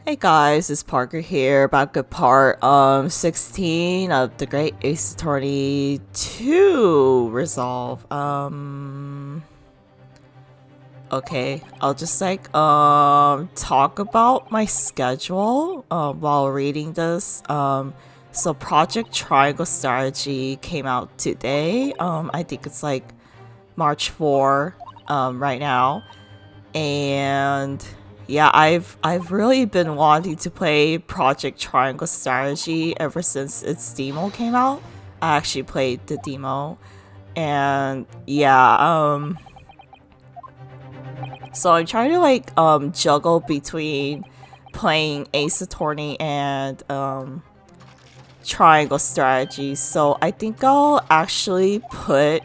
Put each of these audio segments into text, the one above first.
Hey guys, it's Parker here, back at part 16 of the Great Ace Attorney 2 Resolve. Okay, I'll just talk about my schedule while reading this. So Project Triangle Strategy came out today. I think it's like March 4 right now. And yeah, I've really been wanting to play Project Triangle Strategy ever since its demo came out. I actually played the demo, and yeah, so I'm trying to juggle between playing Ace Attorney and Triangle Strategy. So I think I'll actually put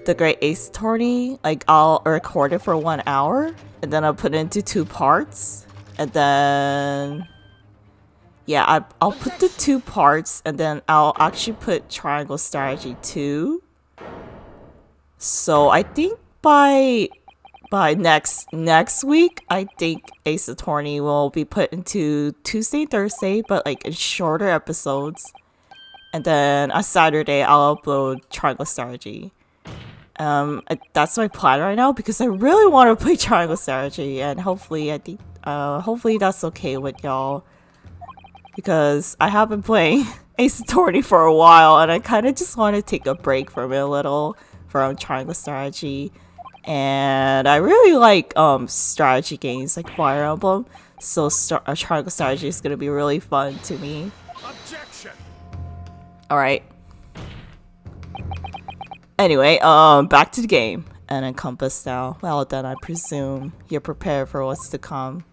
the Great Ace Attorney, I'll record it for 1 hour and then I'll put it into 2 parts, and then yeah, I'll put the 2 parts and then I'll actually put Triangle Strategy 2. So I think by next week, I think Ace Attorney will be put into Tuesday, Thursday, but like in shorter episodes, and then on Saturday I'll upload Triangle Strategy. That's my plan right now because I really want to play Triangle Strategy, and hopefully hopefully that's okay with y'all, because I have been playing Ace Attorney for a while and I kind of just want to take a break from it a little, from Triangle Strategy. And I really like strategy games like Fire Emblem, so Triangle Strategy is gonna be really fun to me. Objection. All right. Anyway, back to the game. And Encompass now. Well then, I presume you're prepared for what's to come.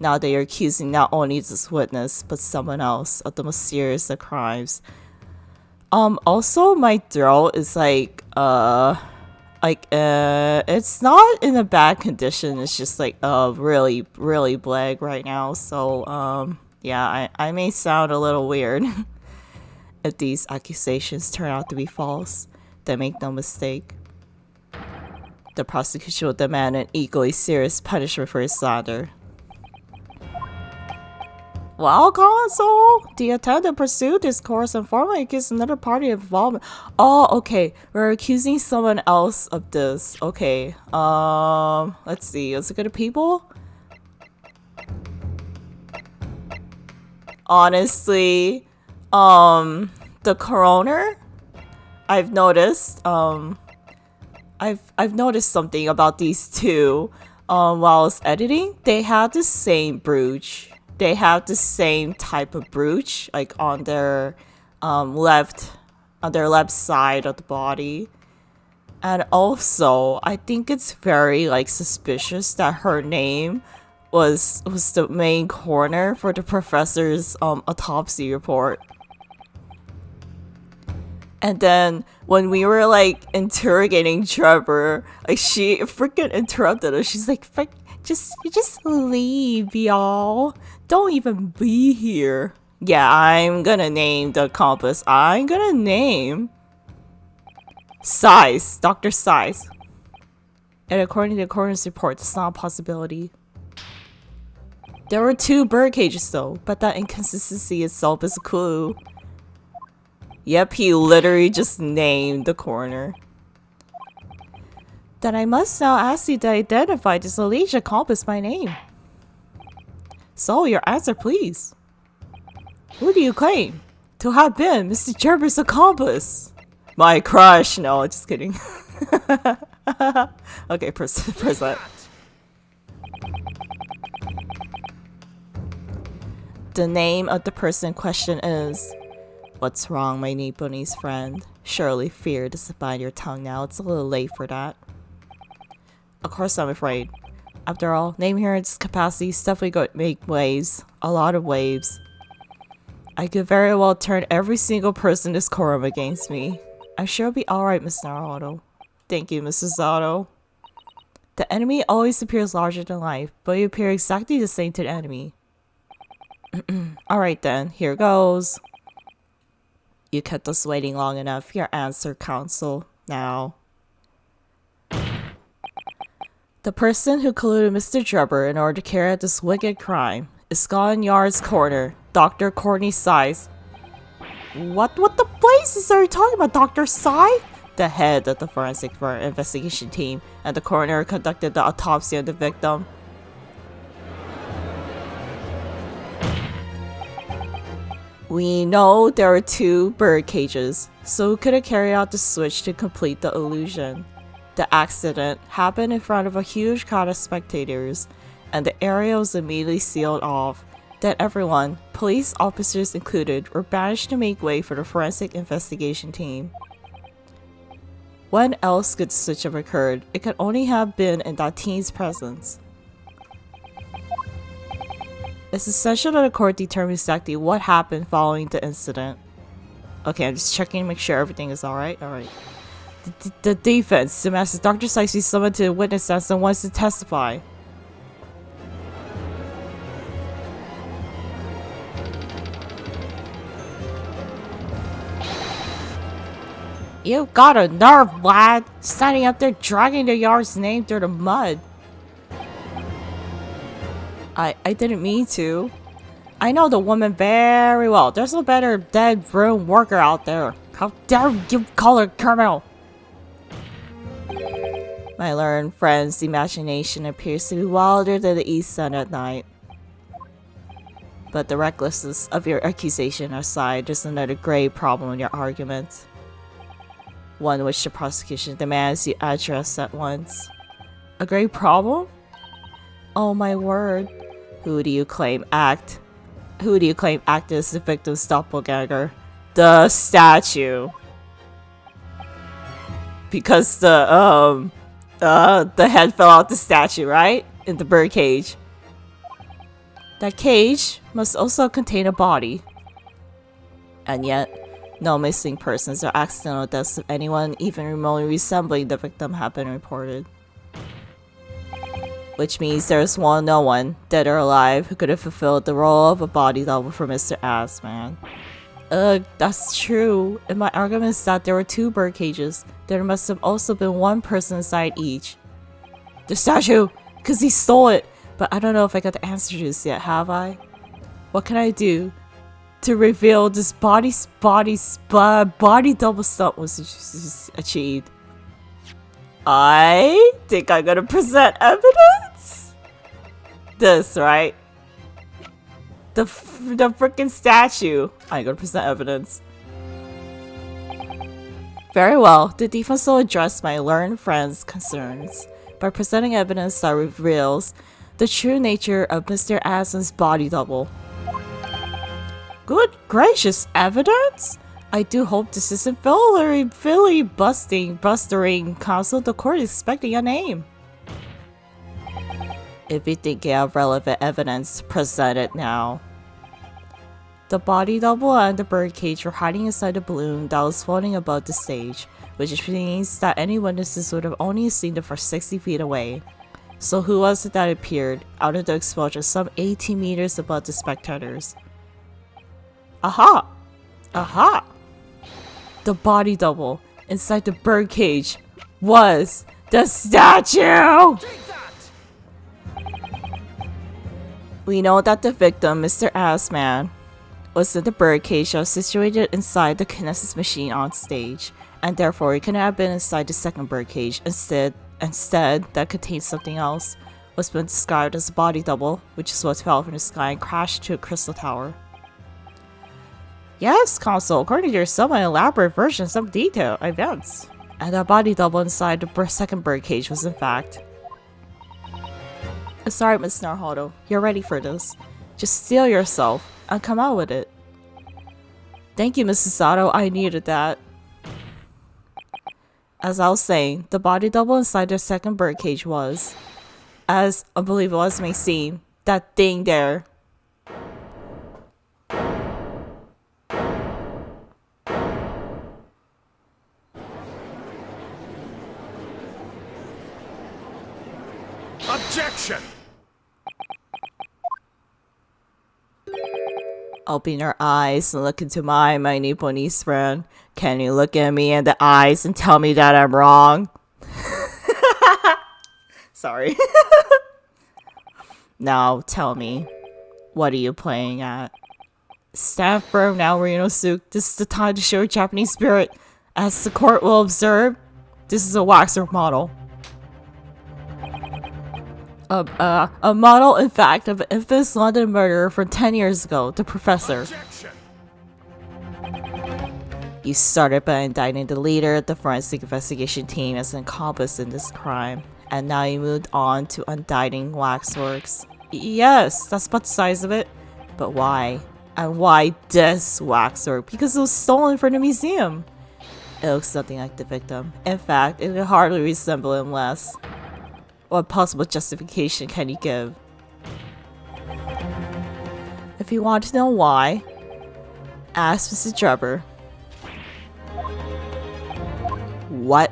Now that you're accusing not only this witness, but someone else of the most serious of crimes. Also, my throat is it's not in a bad condition. It's just really, really blag right now. So, yeah, I may sound a little weird. If these accusations turn out to be false, then make no mistake, the prosecution will demand an equally serious punishment for his slander. Well, Console, do you intend to pursue this course and formally accuse another party of involvement? Oh, okay. We're accusing someone else of this. Okay. Let's see. Is it good people? Honestly, the coroner, I've noticed, I've noticed something about these two. While I was editing, they have the same brooch. They have the same type of brooch, like on their left side of the body. And also, I think it's very suspicious that her name was the main coroner for the professor's autopsy report. And then when we were interrogating Trevor, she freaking interrupted us. She's like, just leave, y'all. Don't even be here. Yeah, I'm gonna name the accomplice. I'm gonna name Size, Dr. Size. And according to the coroner's report, it's not a possibility. There were 2 bird cages though, but that inconsistency itself is a clue. Yep, he literally just named the coroner. Then I must now ask you to identify this alleged accomplice by name. So, your answer please. Who do you claim to have been Mr. Gerber's accomplice? My crush. No, just kidding. Okay, press that. The name of the person in question is... What's wrong, my Nipponese friend? Surely fear doesn't bind your tongue now. It's a little late for that. Of course, I'm afraid. After all, name here in its capacity is definitely going to make waves. A lot of waves. I could very well turn every single person in this courtroom against me. I'm sure it'll be alright, Miss Naruto. Thank you, Mrs. Zato. The enemy always appears larger than life, but you appear exactly the same to the enemy. Alright then, here goes. You kept us waiting long enough. Your answer, counsel. Now. The person who colluded Mr. Drebber in order to carry out this wicked crime Scotland Yard's corner. Dr. Courtney sighs. What the blazes are you talking about, Dr. Sigh? The head of the forensic investigation team and the coroner conducted the autopsy of the victim. We know there are 2 bird cages, so who could have carried out the switch to complete the illusion? The accident happened in front of a huge crowd of spectators, and the area was immediately sealed off. Then everyone, police officers included, were banished to make way for the forensic investigation team. When else could such have occurred? It could only have been in that teen's presence. It's essential that the court determine exactly what happened following the incident. Okay, I'm just checking to make sure everything is alright. Alright. The defense demands that Dr. Sykes be summoned to the witness stand and wants to testify. You've got a nerve, lad! Standing up there dragging the yard's name through the mud. I didn't mean to. I know the woman very well. There's no better dead room worker out there. How dare you call her criminal? My learned friend's imagination appears to be wilder than the east sun at night. But the recklessness of your accusation aside, there's another grave problem in your argument. One which the prosecution demands you address at once. A grave problem? Oh my word. Who do you claim acted as the victim's doppelganger? The statue. Because the head fell out the statue, right? In the bird cage. That cage must also contain a body. And yet, no missing persons or accidental deaths of anyone even remotely resembling the victim have been reported. Which means there's no one, dead or alive, who could have fulfilled the role of a body double for Mr. Assman. That's true. And my argument is that there were 2 bird cages. There must have also been 1 person inside each. The statue! Because he stole it! But I don't know if I got the answer to this yet, have I? What can I do to reveal this body double stunt was achieved? I think I'm gonna present evidence? This, right? The freaking statue. I'm gonna present evidence. Very well, the defense will address my learned friend's concerns by presenting evidence that reveals the true nature of Mr. Aslan's body double. Good gracious, evidence? I do hope this isn't bustering counsel. The court is expecting a name. If you think you have relevant evidence, present it now. The body double and the birdcage were hiding inside a balloon that was floating above the stage, which means that any witnesses would have only seen it for 60 feet away. So who was it that appeared out of the explosion some 18 meters above the spectators? Aha! Aha! The body double inside the birdcage was the statue! We know that the victim, Mr. Assman, was in the birdcage that was situated inside the kinesis machine on stage, and therefore it could not have been inside the second birdcage. Instead, that contained something else, was been described as a body double, which is what fell from the sky and crashed to a crystal tower. Yes, Consul, according to your somewhat elaborate version, some detailed events. And that body double inside the second birdcage was in fact. Sorry, Miss Naruhodo, you're ready for this. Just steel yourself and come out with it. Thank you, Mrs. Sato, I needed that. As I was saying, the body double inside the second birdcage was, as unbelievable as it may seem, that thing there. Objection! Open your eyes and look into my Nipponiese friend. Can you look at me in the eyes and tell me that I'm wrong? Sorry. Now tell me, What are you playing at? Stand firm now, Ryunosuke. This is the time to show Japanese spirit. As the court will observe, this is a waxwork model. A model, in fact, of an infamous London murderer from 10 years ago, the Professor. Objection. You started by indicting the leader of the forensic investigation team as an accomplice in this crime, and now you moved on to indicting waxworks. Yes, that's about the size of it. But why? And why this waxwork? Because it was stolen from the museum. It looks nothing like the victim. In fact, it could hardly resemble him less. What possible justification can you give? If you want to know why, ask Mr. Drebber. What?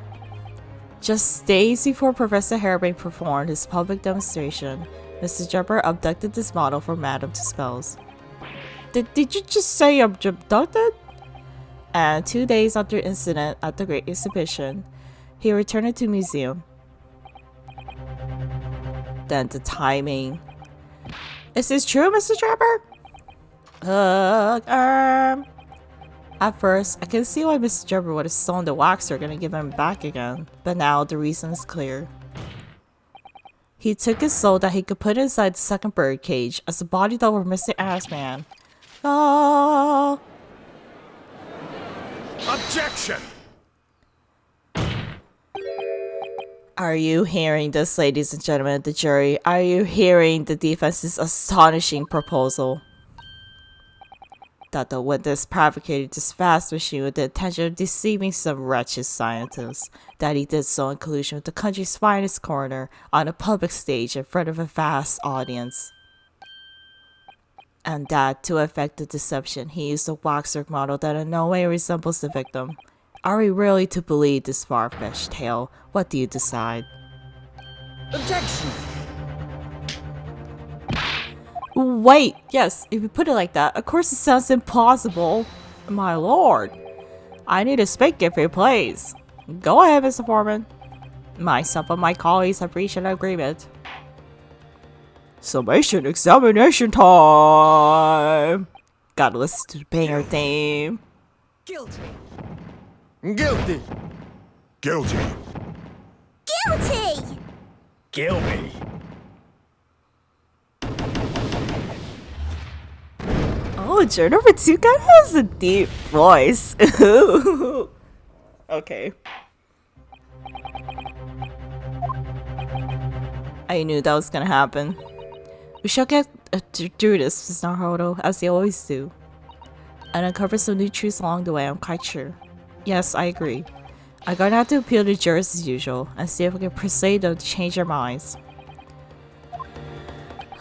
Just days before Professor Harebrayne performed his public demonstration, Mr. Drebber abducted this model for Madame TUSSPELLS. Did you just say abducted? And 2 days after the incident at the Great Exhibition, he returned it to the museum. Then the timing. Is this true, Mr. Drebber? At first, I can see why Mr. Drebber would have stolen the waxwork and given him back again, but now the reason is clear. He took it so that he could put it inside the second bird cage as a body double for Mr. Assman. Oh! Objection. Are you hearing this, ladies and gentlemen of the jury? Are you hearing the defense's astonishing proposal? That the witness fabricated this vast machine with the intention of deceiving some wretched scientists. That he did so in collusion with the country's finest coroner on a public stage in front of a vast audience. And that, to effect the deception, he used a waxwork model that in no way resembles the victim. Are we really to believe this far-fetched tale? What do you decide? Objection. Wait, yes, if you put it like that, of course it sounds impossible. My lord, I need to speak if you please. Go ahead, Mr. Foreman. Myself and my colleagues have reached an agreement. Summation examination time! Gotta listen to the banger theme. Guilty. Guilty. Guilty. Guilty! Kill me. Oh, juror number 2 guy has a deep voice. Okay. I knew that was gonna happen. We shall get through this, Mr. Naruto, as they always do. And uncover some new truths along the way, I'm quite sure. Yes, I agree. I'm gonna have to appeal to jurors as usual, and see if we can persuade them to change their minds.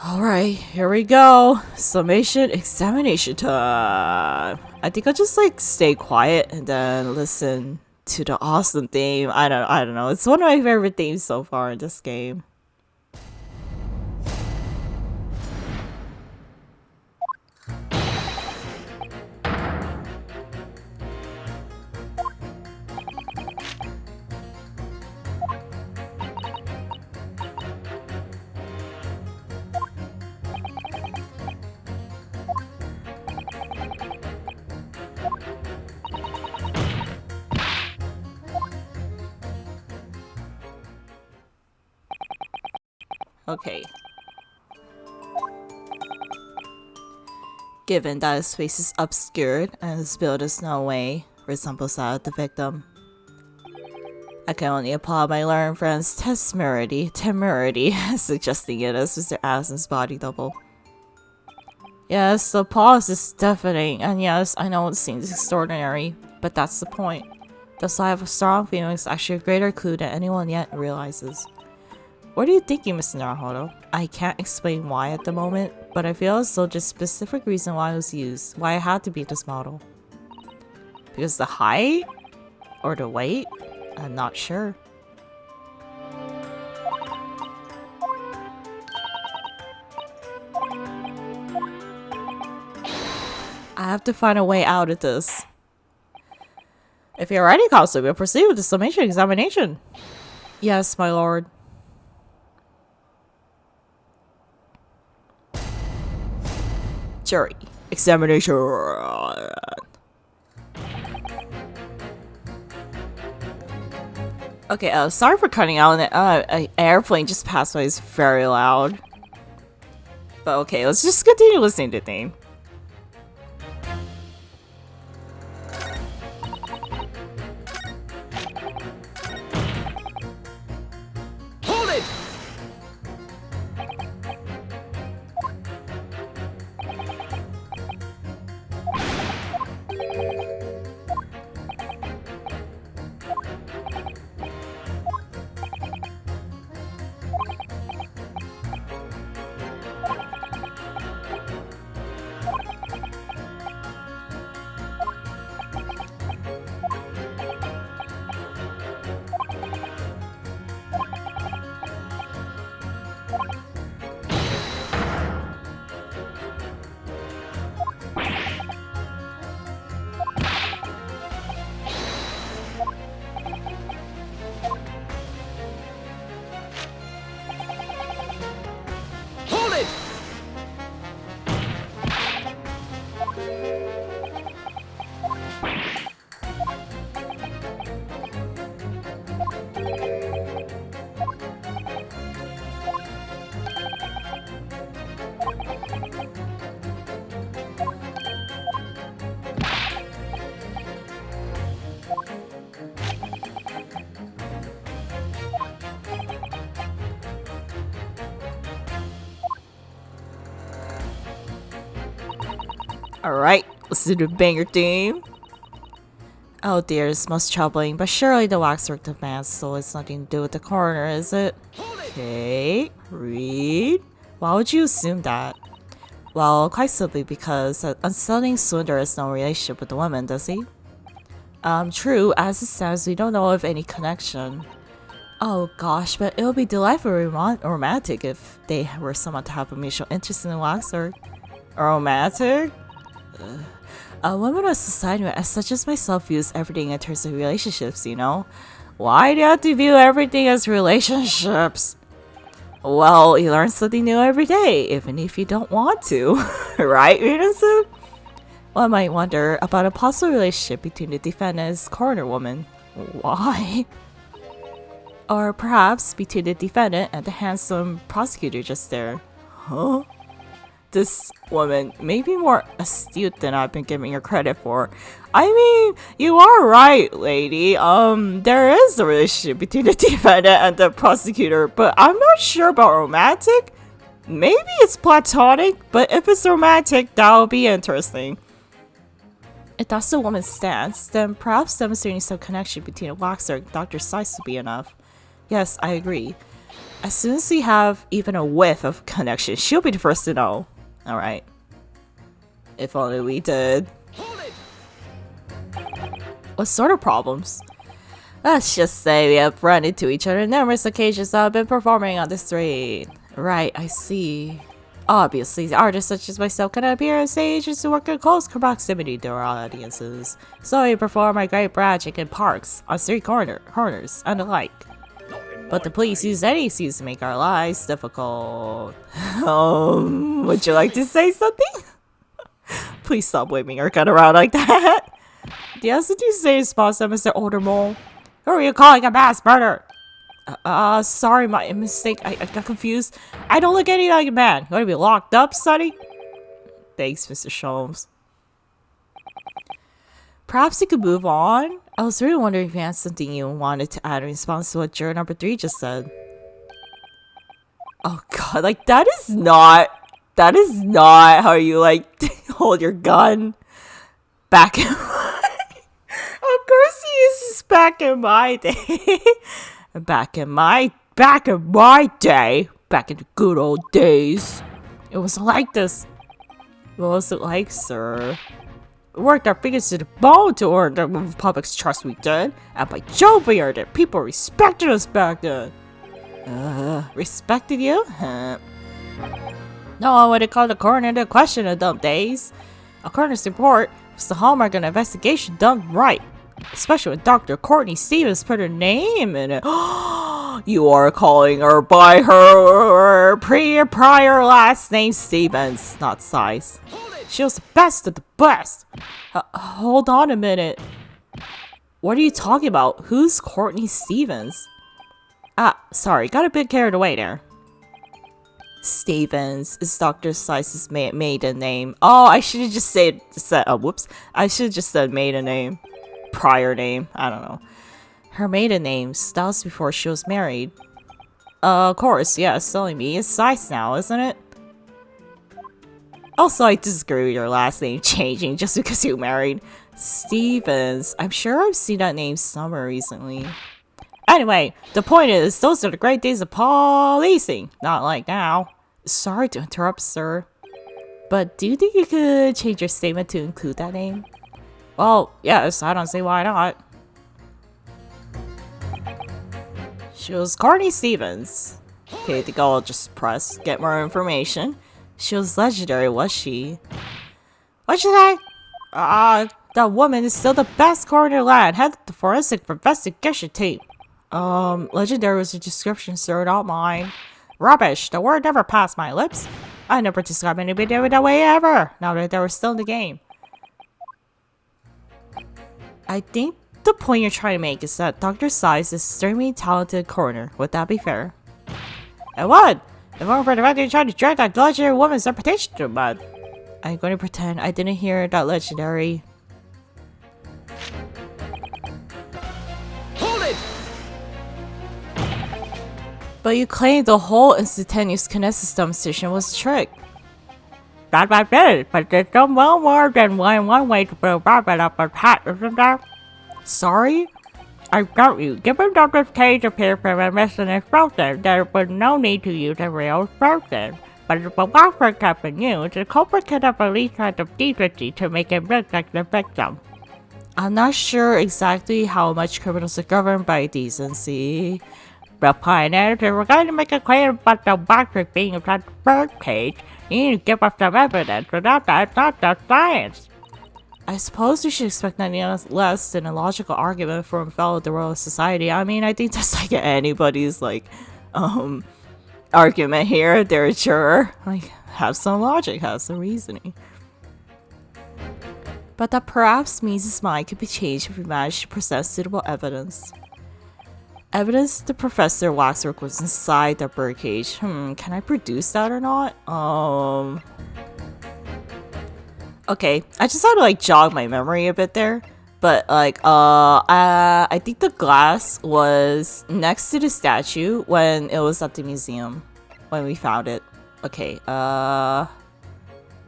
Alright, here we go. Summation examination time. I think I'll just like stay quiet and then listen to the awesome theme. I don't know. It's one of my favorite themes so far in this game. Okay. Given that his face is obscured and his build is no way resembles that of the victim, I can only applaud my learned friend's temerity, suggesting it as Mr. Addison's body double. Yes, the pause is deafening, and yes, I know it seems extraordinary, but that's the point. Thus I have a strong feeling it's actually a greater clue than anyone yet realizes. What are you thinking, Mr. Naruto? I can't explain why at the moment, but I feel as though there's a specific reason why it was used, why it had to be this model. Because the height? Or the weight? I'm not sure. I have to find a way out of this. If you're ready, Consul, we'll proceed with the summation examination. Yes, my lord. Jury. Examination. Okay, sorry for cutting out. An airplane just passed by. It's very loud. But okay, let's just continue listening to the theme. Hold it! Hold it! Alright, listen to the banger theme. Oh dear, it's most troubling, but surely the waxwork demands so it's nothing to do with the coroner, is it? Okay, read. Why would you assume that? Well, quite simply because an unsettling Swindler has no relationship with the woman, does he? True, as it stands, we don't know of any connection. Oh gosh, but it would be delightfully romantic if they were someone to have a mutual interest in the waxwork. Romantic? A woman of society as such as myself views everything in terms of relationships, you know? Why do you have to view everything as relationships? Well, you learn something new every day, even if you don't want to. Right, Minasu? One might wonder about a possible relationship between the defendant's coroner woman. Why? Or perhaps between the defendant and the handsome prosecutor just there. Huh? This woman may be more astute than I've been giving her credit for. I mean, you are right, lady. There is a relationship between the defendant and the prosecutor, but I'm not sure about romantic. Maybe it's platonic, but if it's romantic, that'll be interesting. If that's the woman's stance, then perhaps demonstrating some connection between a waxer and Dr. Seiss would be enough. Yes, I agree. As soon as we have even a whiff of connection, she'll be the first to know. Alright. If only we did. What sort of problems? Let's just say we have run into each other on numerous occasions that I've been performing on the street. Right, I see. Obviously, artists such as myself cannot appear on stage and to work in close proximity to our audiences. So we perform our great magic in parks, on street corners, and the like. But the police use any excuse to make our lives difficult. Would you like to say something? Please stop waving your gun around like that. Do you have something to say in response to Mr. Oldermole? Who are you calling a mass murder? Sorry, my mistake. I got confused. I don't look anything like a man. You want to be locked up, sonny? Thanks, Mr. Sholmes. Perhaps you could move on? I was really wondering if you had something you wanted to add in response to what juror number 3 just said. Oh god, like that is not how you like hold your gun. Back in my of course he is back in my day. Back in the good old days. It was like this. What was it like, sir? We worked our fingers to the bone to earn the public's trust we did. And by Jove, we earned it. People respected us back then. Respected you? No one would have called the coroner into question in them days. A coroner's report was the hallmark of an investigation done right. Especially when Dr. Courtney Stevens put her name in it. You are calling her by her prior last name Stevens, not Seiss. She was the best of the best. Hold on a minute. What are you talking about? Who's Courtney Stevens? Ah, sorry, got a bit carried away there. Stevens is Dr. Slice's maiden name. Oh, I should have just said whoops. I should have just said maiden name. Prior name. I don't know. Her maiden name. That was before she was married. Of course, yeah, silly me. It's Slice now, isn't it? Also, I disagree with your last name changing just because you married. Stevens. I'm sure I've seen that name somewhere recently. Anyway, the point is, those are the great days of policing. Not like now. Sorry to interrupt, sir. But do you think you could change your statement to include that name? Well, yes, I don't see why not. She was Courtney Stevens. Okay, I think I'll just press get more information. She was legendary, was she? What'd you say? That woman is still the best coroner in the land. Head of the forensic investigation team. Legendary was the description, sir, not mine. Rubbish. The word never passed my lips. I never described anybody that way ever, now that they were still in the game. I think the point you're trying to make is that Dr. Slice is an extremely talented coroner. Would that be fair? And what? If only for the fact that you're trying to drag that legendary woman's reputation to the mud. I'm going to pretend I didn't hear that legendary. Hold it! But you claimed the whole instantaneous kinesis demonstration was a trick. That's what I did, but there's no more than one way to put a rabbit up a hat, isn't there? Sorry? I doubt you. Given that this cage appeared from a missing explosive, there was no need to use a real explosive. But if a Baaaack had been used, the culprit could have at least tried to decency to make it look like the victim. I'm not sure exactly how much criminals are governed by decency. The point is, if we're going to make a claim about the Baaaack being inside the bird cage, you need to give us some evidence. Without that, it's not just science. I suppose we should expect nothing less than a logical argument from a fellow of the Royal Society. I mean, I think that's like anybody's argument here. They're a juror. Like, have some logic, have some reasoning. But that perhaps means his mind could be changed if we manage to present suitable evidence. Evidence the Professor Waxwork was inside the birdcage. Can I produce that or not? Okay, I just had to jog my memory a bit there. But I think the glass was next to the statue when it was at the museum. When we found it. Okay,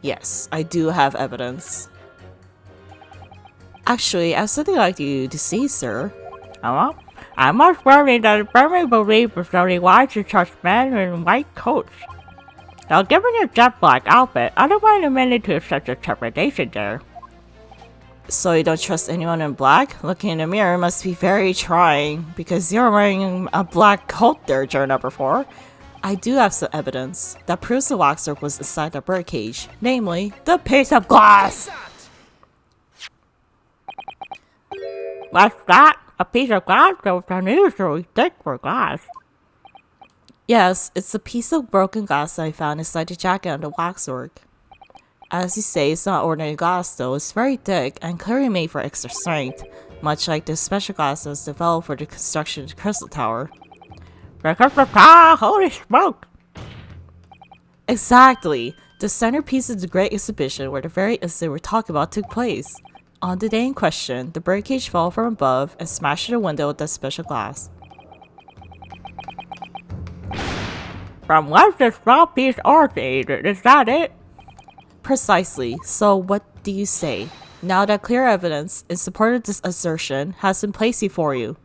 yes, I do have evidence. Actually, I have something I'd like you to see, sir. I must worry that I firmly believe it's only wise to trust men in white coats. Now, given your jet black outfit, I don't mind admitting to such interpretation there. So you don't trust anyone in black? Looking in the mirror must be very trying, because you're wearing a black coat there, juror number 4. I do have some evidence that proves the waxwork was inside the birdcage, namely, the piece of glass! What's that? A piece of glass that was unusually thick for glass. Yes, it's a piece of broken glass that I found inside the jacket on the waxwork. As you say, it's not ordinary glass though, it's very thick and clearly made for extra strength, much like the special glass that was developed for the construction of the Crystal Tower. The Crystal Tower, holy smoke! Exactly! The centerpiece of the Great Exhibition where the very incident we're talking about took place. On the day in question, the birdcage fell from above and smashed through the window with that special glass. From whence this small piece originated, is that it? Precisely. So what do you say? Now that clear evidence in support of this assertion has been placed before you.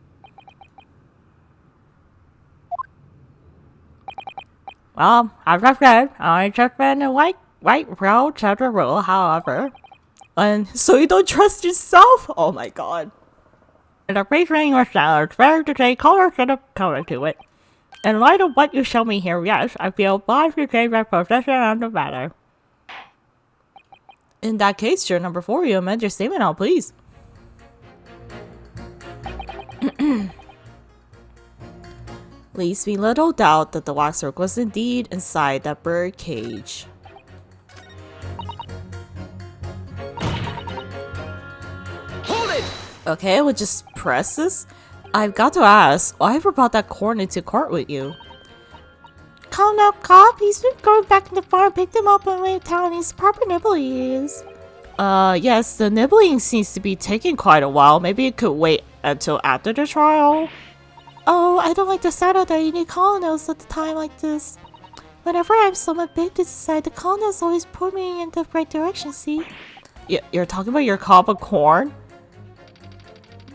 Well, as I said, I just been a white road as a rule, however. And so you don't trust yourself? Oh my god. The reasoning was sound, it's fair to say color should have color to it. In light of what you show me here, yes, I feel obliged to change my position on the matter. In that case, juror number 4, you amend your statement now, please. Leaves me little doubt that the waxwork was indeed inside that bird cage. Okay, we'll just press this. I've got to ask, why ever brought that corn into court with you? Calm now, cop. He's been going back in the farm, picked him up on the way to town. He's proper nibble he is. Yes, the nibbling seems to be taking quite a while. Maybe it could wait until after the trial. Oh, I don't like the sound of that. You need colonels at a time like this. Whenever I'm somewhat big to decide, the colonels always point me in the right direction, see? You're talking about your cob of corn?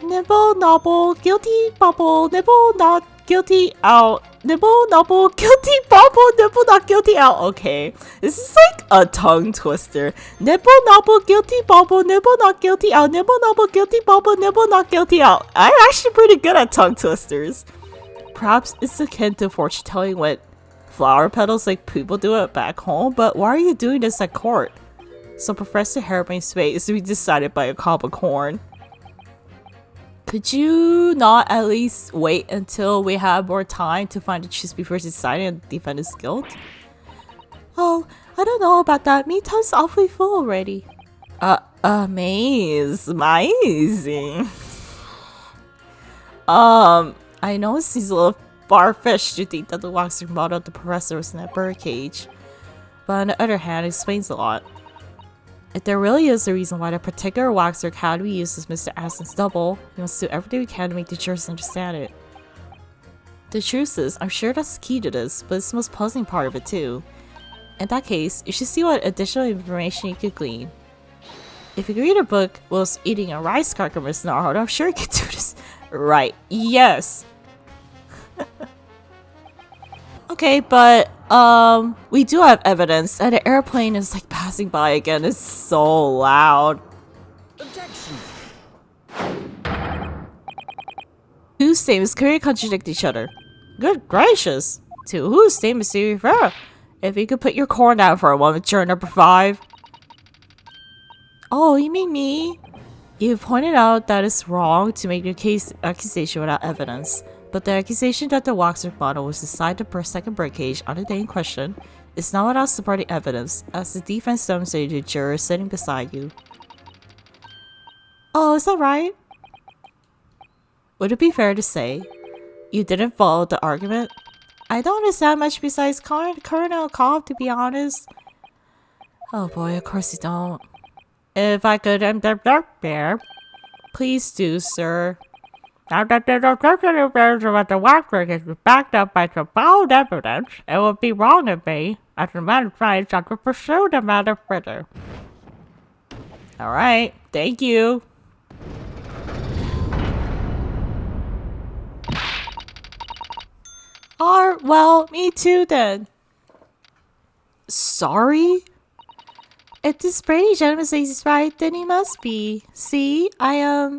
Nibble, nobble, guilty, bubble, nibble, not guilty, out. Nibble, nobble, guilty, bubble, nibble, not guilty, out. Okay, this is like a tongue twister. Nibble, nobble, guilty, bubble, nibble, not guilty, out. Nibble, nobble, guilty, bubble, nibble, not guilty, out. I'm actually pretty good at tongue twisters. Perhaps it's akin to fortune telling with flower petals like people do it back home, but why are you doing this at court? So Professor Hairbrain's fate is to be decided by a cob of corn. Could you not at least wait until we have more time to find the truth before deciding on the defendant's guilt? Oh, I don't know about that. Me time's awfully full already. Amazing. I know it seems a little far-fetched to think that the waxer modeled the professor was in that birdcage, but on the other hand, it explains a lot. If there really is a reason why that particular waxer academy uses Mr. Aston's double, we must do everything we can to make the jurors understand it. The truth is, I'm sure that's key to this, but it's the most puzzling part of it too. In that case, you should see what additional information you could glean. If you could read a book whilst eating a rice cracker, Miss Narhold, I'm sure you could do this. Right, yes! Okay, but we do have evidence, and the airplane is like passing by again. It's so loud. Objection. Two statements clearly contradict each other. Good gracious! To whose statements do you refer? If you could put your corn down for a moment, juror number 5. Oh, you mean me? You pointed out that it's wrong to make your accusation without evidence. But the accusation that the waxwork model was inside the second birdcage on the day in question is not without supporting evidence, as the defense demonstrated the juror sitting beside you. Oh, is that right? Would it be fair to say you didn't follow the argument? I don't understand much besides Colonel Cobb, to be honest. Oh boy, of course you don't. If I could there, please do, sir. Now that the description appears about the waxwork is backed up by some bold evidence, it would be wrong of me, as a matter of fact, to pursue the matter further. Alright, thank you. Well, me too then. Sorry? If this Brady gentleman says he's right, then he must be. See, I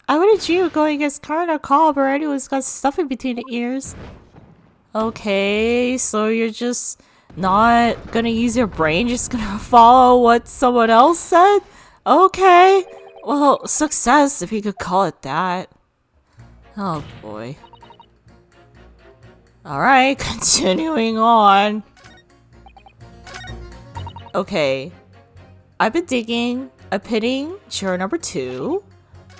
wouldn't dream of going against Colonel Cobb or anyone who's got stuff in between the ears. Okay, so you're just not gonna use your brain, just gonna follow what someone else said? Okay, well, success if you could call it that. Oh boy. Alright, continuing on. Okay, I've been digging a pitting juror number 2.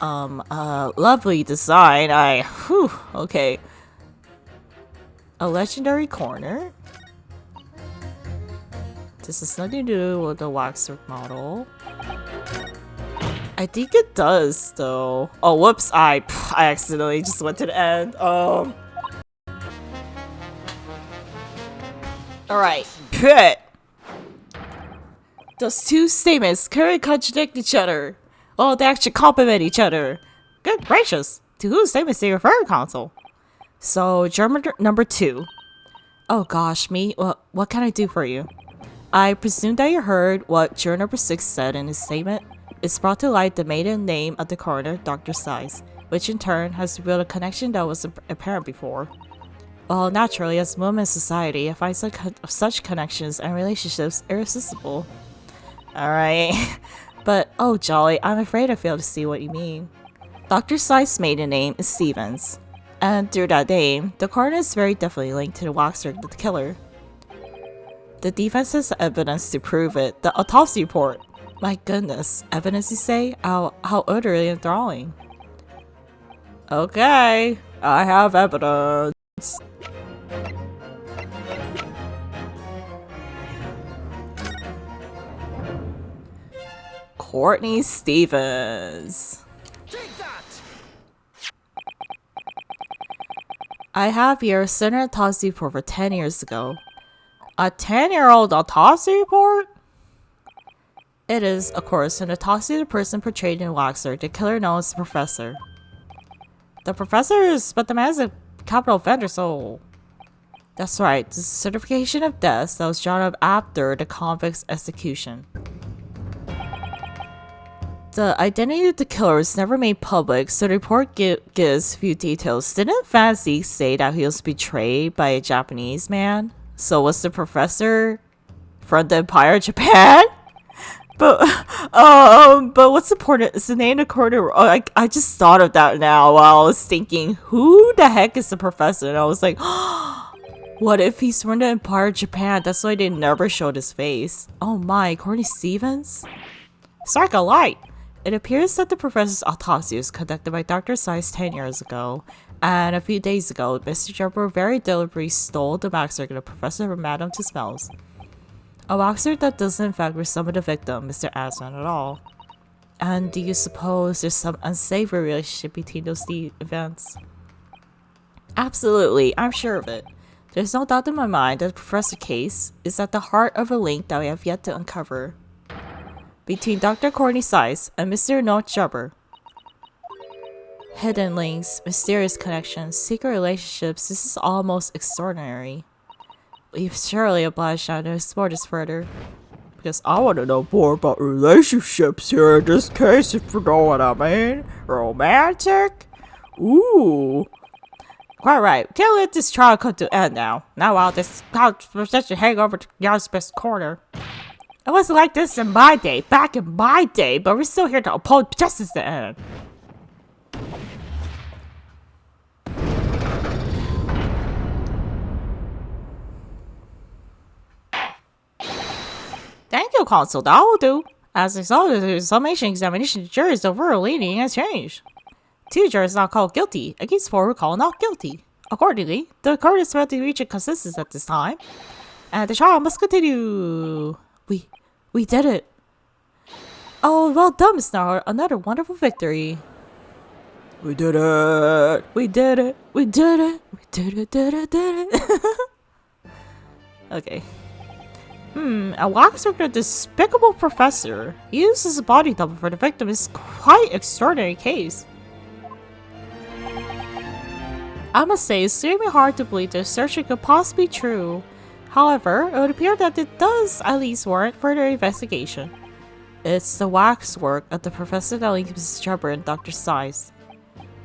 Lovely design. Okay. A legendary corner. This has nothing to do with the waxwork model. I think it does, though. Oh, whoops! I accidentally just went to the end. Alright. Pit. Those two statements clearly contradict each other. Oh, they actually complement each other. Good gracious. To whose statements do you refer, Counsel? So, juror number 2. Oh gosh, me? What can I do for you? I presume that you heard what juror number 6 said in his statement. It's brought to light the maiden name of the coroner, Dr. Size, which in turn has revealed a connection that was apparent before. Well, naturally, as a woman in society, I find such connections and relationships irresistible. Alright. But, oh jolly, I'm afraid I fail to see what you mean. Dr. Size's maiden name is Stevens. And through that name, the coroner is very definitely linked to the waxwork of the killer. The defense has evidence to prove it. The autopsy report. My goodness, evidence you say? How utterly enthralling. Okay, I have evidence. Courtney Stevens. Take that! I have your Senate autopsy report for 10 years ago. A 10-year-old autopsy report? It is, of course, an autopsy of the person portrayed in Waxer, the killer known as the Professor. The Professor is, but the man is a capital offender, so... That's right, this is a certification of death that was drawn up after the convict's execution. The identity of the killer was never made public, so the report gives few details. Didn't Fancy say that he was betrayed by a Japanese man? So was the Professor from the Empire of Japan? But what's important is the name of the coroner. Oh, I just thought of that now while I was thinking, who the heck is the Professor? And I was like, what if he's from the Empire of Japan? That's why they never showed his face. Oh my, Courtney Stevens? Strike a light! It appears that the Professor's autopsy was conducted by Dr. Size 10 years ago, and a few days ago, Mr. Jumper very deliberately stole the waxwork of the Professor from Madame TUSSPELLS. A waxwork that doesn't in fact resemble the victim, Mr. Aslan, at all. And do you suppose there's some unsavory relationship between those events? Absolutely, I'm sure of it. There's no doubt in my mind that the Professor case is at the heart of a link that we have yet to uncover. Between Dr. Courtney Size and Mr. Noah Jumper. Hidden links, mysterious connections, secret relationships, this is almost extraordinary. We've surely obliged now to explore this further. Because I want to know more about relationships here in this case, if you know what I mean. Romantic? Ooh. Quite right. Can't let this trial come to an end now. Now while this couch possession hang over to Yard's best corner. It wasn't like this in my day, back in my day, but we're still here to uphold justice to the end. Thank you, Consul. That will do. As a result of the summation examination, the jury's overall leaning has changed. 2 jurors now called guilty, against 4 who called not guilty. Accordingly, the court is about to reach a consensus at this time, and the trial must continue. We did it. Oh, well done, Miss Nara. Another wonderful victory. We did it. We did it. We did it. We did it. Did it. Did it. Okay. A waxworker despicable professor. He uses a body double for the victim is quite extraordinary case. I must say, it's extremely hard to believe this assertion could possibly be true. However, it would appear that it does at least warrant further investigation. It's the waxwork of the Professor that links Mrs. Trevor and Dr. Size.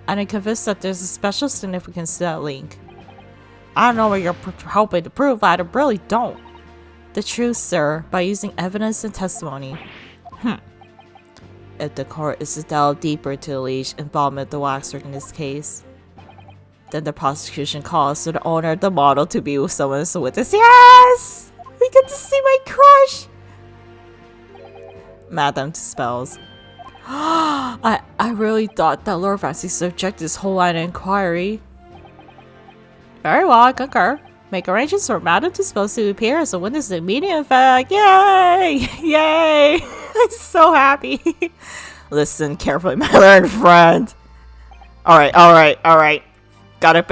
And I'm convinced that there's a special significance to that link. I don't know what you're hoping to prove, I really don't. The truth, sir, by using evidence and testimony. If the court is to delve deeper into the alleged involvement of the waxwork in this case, then the prosecution calls for the owner of the model to be with someone as a witness. Yes! We get to see my crush! Madame TUSSPELLS. I really thought that Lord Fancy subjected this whole line of inquiry. Very well, I concur. Make arrangements for Madame TUSSPELLS to appear as a witness in media effect. Yay! Yay! I'm so happy. Listen carefully, my learned friend. Alright. Gotta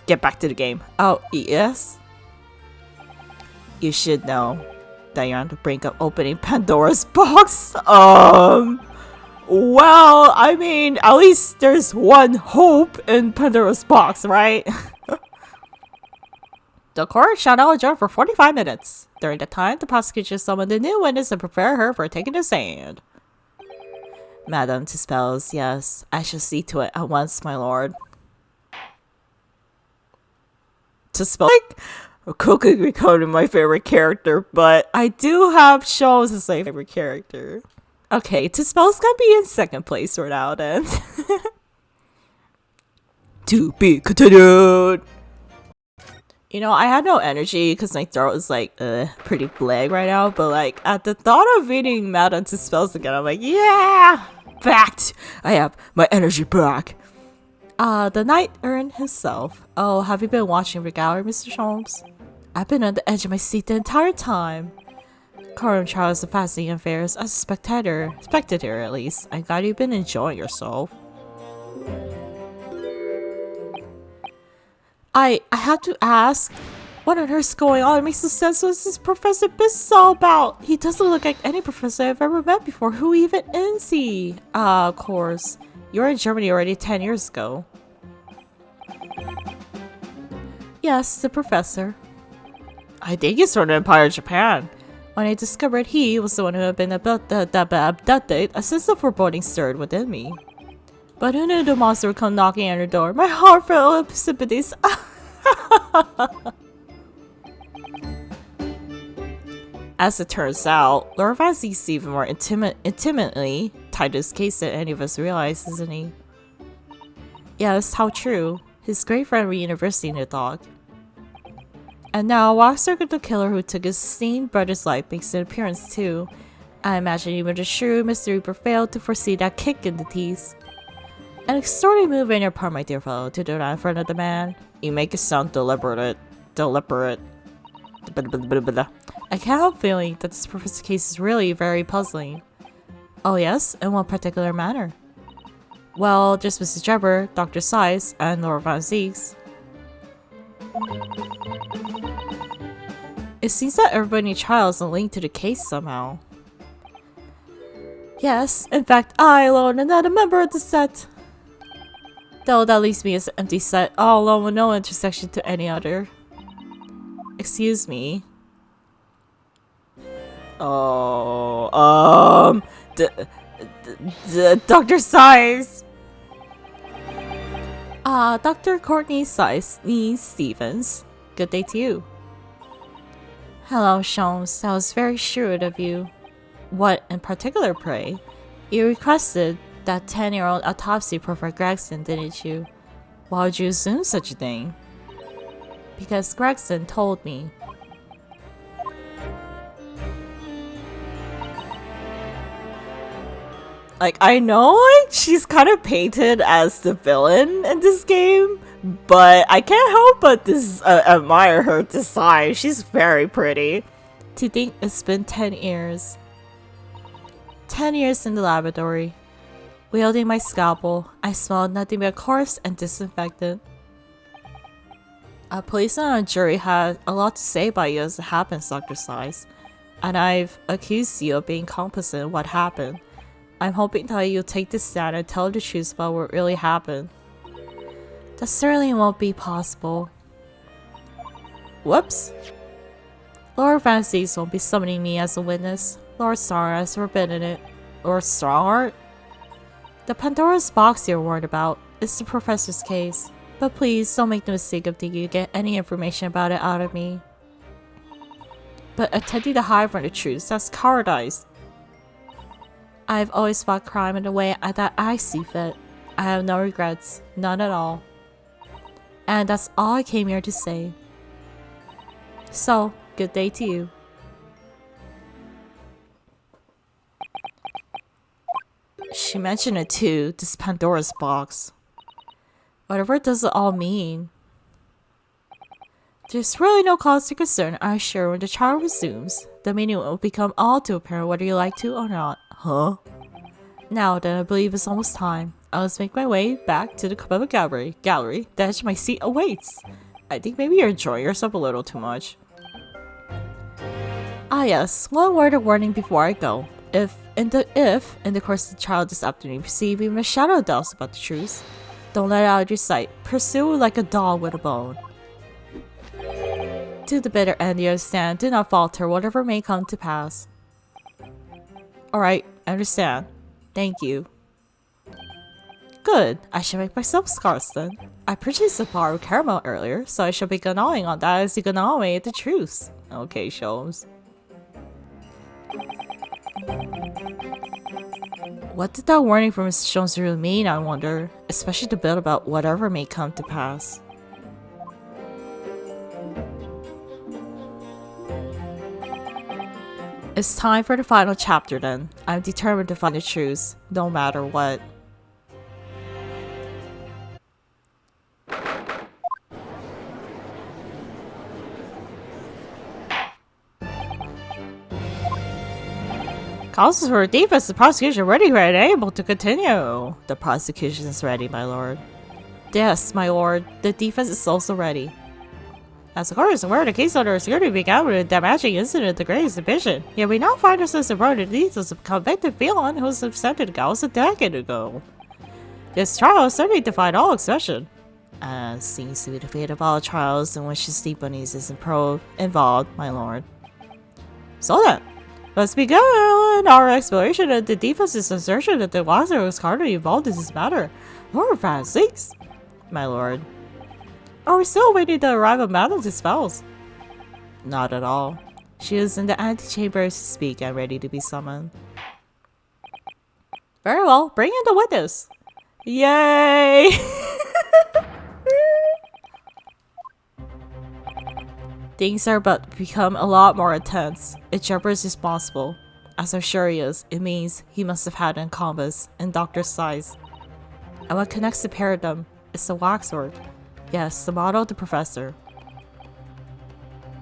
get back to the game. Oh, yes? You should know that you're on the brink of opening Pandora's box. Well, I mean, at least there's one hope in Pandora's box, right? The court shall now adjourn for 45 minutes. During the time, the prosecution summoned a new witness and prepare her for taking the stand. Madame TUSSPELLS, yes, I shall see to it at once, my lord. TUSSPELLS, like, Cookie becoming my favorite character, but I do have shows as my favorite character. Okay, TUSSPELLS gonna be in second place for now then. To be continued. You know, I had no energy because my throat is like pretty blank right now. But like at the thought of reading Mad Unto Spells again, I'm like, yeah, backed. I have my energy back. The Knight Errant himself. Oh, have you been watching the gallery, Mr. Holmes? I've been on the edge of my seat the entire time. Courtroom trials are fascinating affairs. As a spectator at least. I'm glad you've been enjoying yourself. I have to ask, what on earth's going on? It makes no sense. What's this Professor Business all about? He doesn't look like any professor I've ever met before. Who even is he? Of course. You were in Germany already 10 years ago. Yes, the professor. I think he's from the Empire of Japan. When I discovered he was the one who had been abducted, a sense of foreboding stirred within me. But who knew the monster would come knocking at her door? My heart fell with sympathies. As it turns out, Lord Van Zeke's even more intimately tied to his case than any of us realize, isn't he? Yes, how true. His great friend from university knew dog. And now, Waxer, the killer who took his esteemed brother's life, makes an appearance too. I imagine even the shrewd Mr. Reaper failed to foresee that kick in the teeth. An extraordinary move on your part, my dear fellow, to do that in front of the man. You make it sound deliberate. I can't help feeling that this professor's case is really very puzzling. Oh yes? In what particular manner? Well, just Mrs. Jebber, Dr. Seiss, and Lord Van Zeke's. It seems that everybody in the trial is linked to the case somehow. Yes, in fact, I alone am not a member of the set. Though that leaves me as an empty set, all alone with no intersection to any other. Excuse me. Oh, Dr. Seiss. Dr. Courtney Seiss, niece Stevens. Good day to you. Hello, Sholmes. That was very shrewd of you. What in particular, pray? You requested that 10-year-old autopsy report for Gregson, didn't you? Why would you assume such a thing? Because Gregson told me. Like, I know, like, she's kind of painted as the villain in this game, but I can't help but admire her design. She's very pretty. To think it's been 10 years. 10 years in the laboratory. Wielding my scalpel, I smelled nothing but corpse and disinfectant. A policeman on a jury had a lot to say about you as it happens, Dr. Seiss, and I've accused you of being complicit in what happened. I'm hoping that you'll take this stand and tell the truth about what really happened. That certainly won't be possible. Whoops. Lord Van Zeke's won't be summoning me as a witness. Lord Starr has forbidden it. Lord Strongheart? The Pandora's box you're worried about is the professor's case. But please don't make the mistake of thinking you get any information about it out of me. But attempting to hide from the truth, that's cowardice. I've always fought crime in the way that I see fit. I have no regrets, none at all. And that's all I came here to say. So, good day to you. She mentioned it too, this Pandora's box. Whatever does it all mean? There's really no cause to concern, I'm sure when the trial resumes. The meaning will become all too apparent whether you like to or not. Huh? Now then, I believe it's almost time. I must make my way back to the public gallery. The edge of my seat awaits. I think maybe you're enjoying yourself a little too much. Ah yes, one word of warning before I go. If in the course of the trial this afternoon you perceive even a shadow of doubt about the truth, don't let it out of your sight. Pursue it like a dog with a bone. To the bitter end, you understand. Do not falter, whatever may come to pass. Alright, I understand. Thank you. Good, I shall make myself scarce then. I purchased a bar of caramel earlier, so I shall be gnawing on that as you gnaw away at the truth. Okay, Sholmes. What did that warning from Mr. Sholmes really mean, I wonder? Especially the bit about whatever may come to pass. It's time for the final chapter then. I'm determined to find the truth, no matter what. Counsel for defense, the prosecution ready and able to continue. The prosecution is ready, my lord. Yes, my lord. The defense is also ready. As the court is aware, the case under security began with a damaging incident of the greatest division. Yet we now find ourselves in the details of a convicted felon who was absented to Gauss a decade ago. This trial certainly defied all expression. As seems to be the fate of all trials in which the steep bunnies is involved, my lord. So then, let's begin our exploration of the defense's assertion that the Waxer was cardinally involved in this matter. Lord Francis, my lord. Are we still waiting the arrival of Madame TUSSPELLS? Not at all. She is in the antechamber to speak and ready to be summoned. Very well, bring in the witness. Yay! Things are about to become a lot more intense. If Jumper is responsible, as I'm sure he is, it means he must have had an compass in Doctor's size. And what connects the pair of them is the waxwork. Yes, the model of the professor.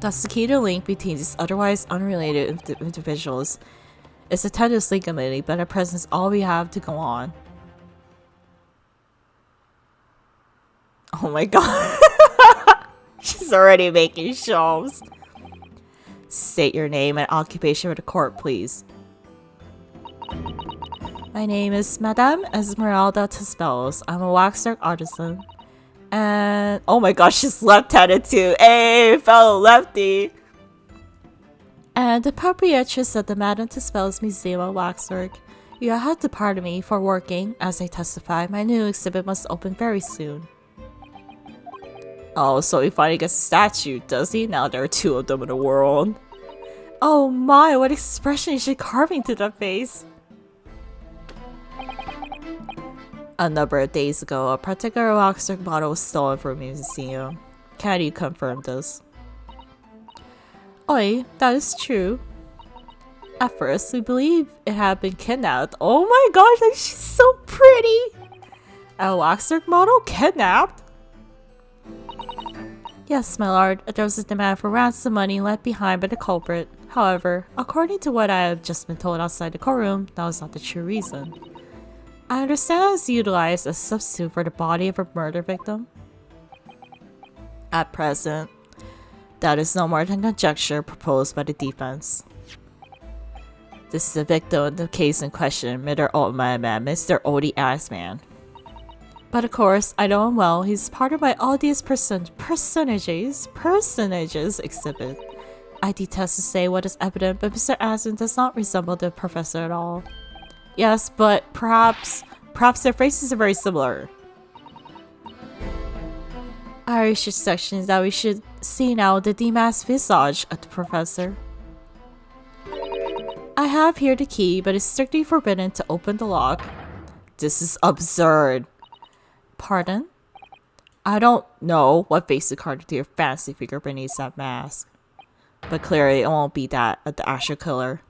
That's the key to link between these otherwise unrelated individuals. It's a tenuous link ability, but at present is all we have to go on. Oh my god. She's already making shows. State your name and occupation for the court, please. My name is Madame Esmeralda TUSSPELLS. I'm a waxwork artisan. And oh my gosh, she's left-handed too. Hey, fellow lefty. And the proprietress of the Madame TUSSPELLS Museum of Waxwork. You have to pardon me for working. As I testify, my new exhibit must open very soon. Oh, so he finally gets a statue, does he? Now there are two of them in the world. Oh my, what expression is she carving to that face? A number of days ago, a particular waxwork model was stolen from a museum. Can you confirm this? Oi, that is true. At first, we believe it had been kidnapped. Oh my gosh, like, she's so pretty! A waxwork model kidnapped? Yes, my lord, there was a demand for ransom money left behind by the culprit. However, according to what I have just been told outside the courtroom, that was not the true reason. I understand it's utilized as a substitute for the body of a murder victim. At present, that is no more than conjecture proposed by the defense. This is the victim of the case in question, Mr. Odie Axeman. But of course, I know him well. He's part of my odious personages exhibit. I detest to say what is evident, but Mr. Axeman does not resemble the professor at all. Yes, but perhaps their faces are very similar. Our section is that we should see now the demasked visage of the professor. I have here the key, but it's strictly forbidden to open the lock. This is absurd. Pardon? I don't know what basic card to your fancy figure beneath that mask. But clearly it won't be that of the actual killer.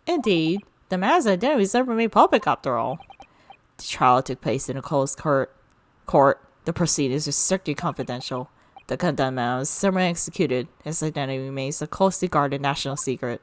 Indeed. The man's identity was never made public after all. The trial took place in a closed court. The proceedings are strictly confidential. The condemned man was summarily executed. His identity remains a closely guarded national secret.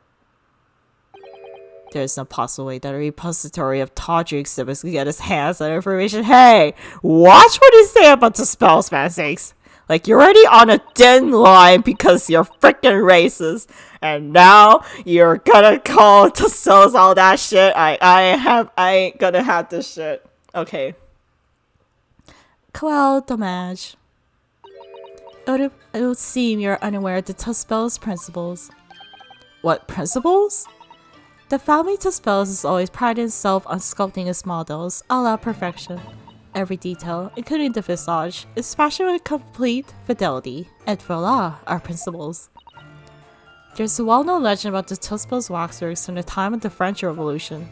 There is no possible way that a repository of tawdry exhibits can get his hands on information. Hey, watch what you say about the spells, man sakes. Like, you're already on a thin line because you're freaking racist, and now you're gonna call TUSSPELLS all that shit. I ain't gonna have this shit. Okay. Well, dommage. It would seem you're unaware of the TUSSPELLS principles. What principles? The family TUSSPELLS has always prided itself on sculpting its models a la perfection. Every detail, including the visage, is fashioned with complete fidelity, and voila, our principles. There's a well-known legend about the TUSSPELLS waxworks from the time of the French Revolution.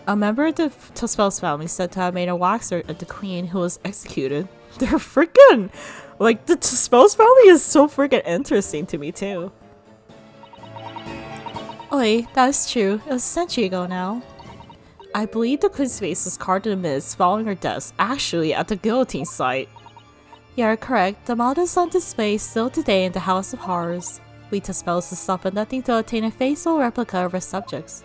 A member of the TUSSPELLS family said to have made a waxwork of the queen who was executed. They're freaking... like, the TUSSPELLS family is so freaking interesting to me too. Oi, that is true. It was a century ago now. I believe the queen's face was carved in the mist following her death, actually at the guillotine site. You are correct. The model is on display still today in the House of Horrors. We TUSSPELLS to stop at nothing to obtain a faithful replica of our subjects.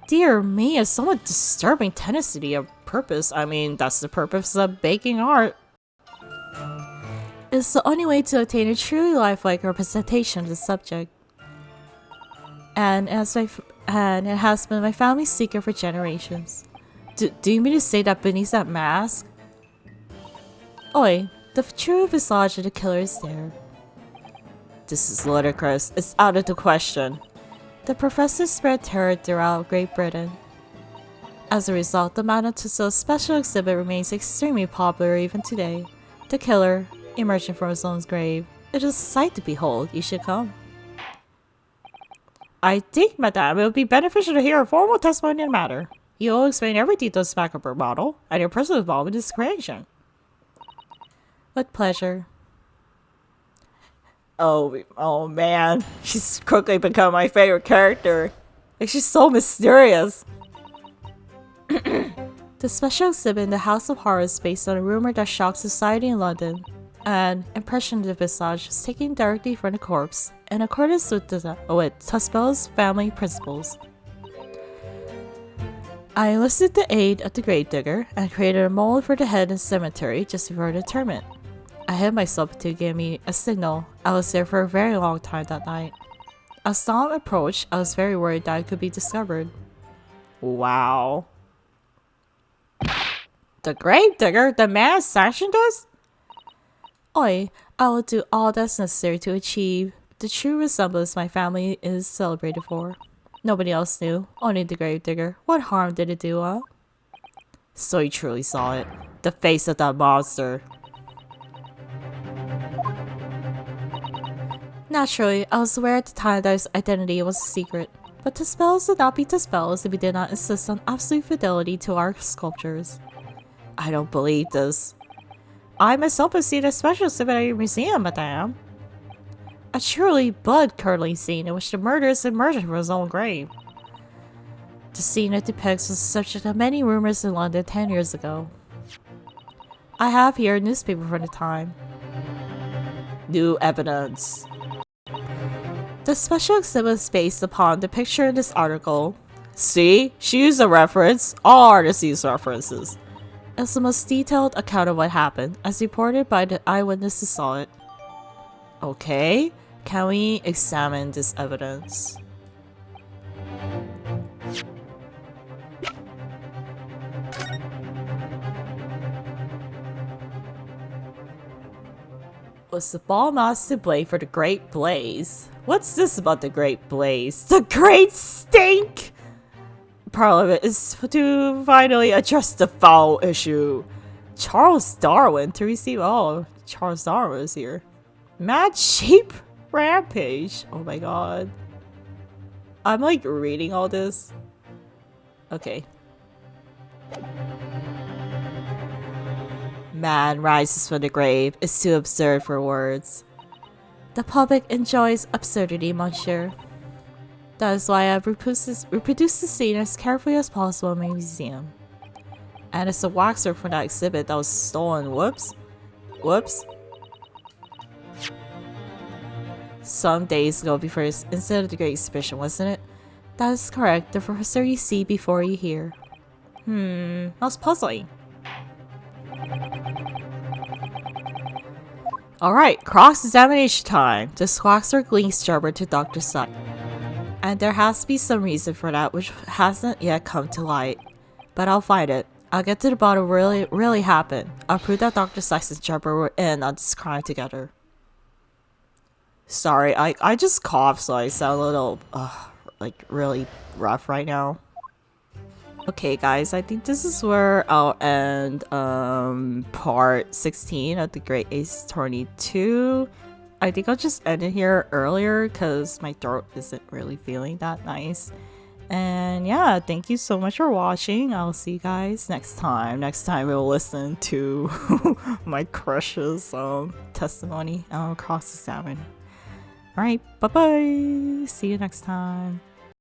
Dear me, it's somewhat disturbing tendency of purpose. I mean, that's the purpose of baking art. It's the only way to obtain a truly lifelike representation of the subject. And it has been my family's secret for generations. Do you mean to say that beneath that mask? Oi, the true visage of the killer is there. This is ludicrous. It's out of the question. The professor spread terror throughout Great Britain. As a result, the Madame Tussauds special exhibit remains extremely popular even today. The killer, emerging from his own grave. It is a sight to behold. You should come. I think, Madame, it would be beneficial to hear a formal testimony in the matter. You will explain every detail of the her model and your personal involvement in this creation. With pleasure. Oh man, she's quickly become my favorite character. Like, she's so mysterious. The special exhibit in the House of Horrors is based on a rumor that shocked society in London. An impression of the visage was taken directly from the corpse, in accordance with TUSSPELLS' family principles. I enlisted the aid of the gravedigger and created a mold for the head in the cemetery just before the interment. I hid myself to give me a signal. I was there for a very long time that night. As dawn approached, I was very worried that I could be discovered. Wow. The gravedigger? The man sanctioned us? Oi, I will do all that's necessary to achieve the true resemblance my family is celebrated for. Nobody else knew, only the gravedigger. What harm did it do, huh? So you truly saw it. The face of that monster. Naturally, I was aware at the time that his identity was a secret, but TUSSPELLS would not be TUSSPELLS if we did not insist on absolute fidelity to our sculptures. I don't believe this. I myself have seen a special exhibit at your museum, Madame. A truly blood-curdling scene in which the murderer is emerging from his own grave. The scene it depicts was the subject of many rumors in London 10 years ago. I have here a newspaper from the time. New evidence. The special exhibit is based upon the picture in this article. See? She used a reference. All artists use references. It's the most detailed account of what happened, as reported by the eyewitnesses who saw it. Okay, can we examine this evidence? Was the ball master to blame for the Great Blaze? What's this about the Great Blaze? The Great Stink! Parliament is to finally address the foul issue. Charles Darwin to receive. Oh, Charles Darwin is here. Mad Sheep Rampage. Oh my god. I'm like reading all this. Okay. Man rises from the grave is too absurd for words. The public enjoys absurdity, monsieur. That is why I have reproduced the scene as carefully as possible in my museum. And it's a waxwork from that exhibit that was stolen. Whoops. Whoops. Some days ago before this incident of the Great Exhibition, wasn't it? That is correct. The professor you see before you hear. That was puzzling. Alright, cross-examination time. This waxwork links Gerber to Dr. Sutton. And there has to be some reason for that which hasn't yet come to light. But I'll find it. I'll get to the bottom of what really happened. I'll prove that Dr. Sykes and Gerber were in on this crime together. Sorry, I just coughed, so I sound a little, like, really rough right now. Okay, guys, I think this is where I'll end, part 16 of the Great Ace Attorney 2. I think I'll just end it here earlier because my throat isn't really feeling that nice. And yeah, thank you so much for watching. I'll see you guys next time. Next time we'll listen to my crush's testimony. I'll cross-examine. All right, bye bye. See you next time.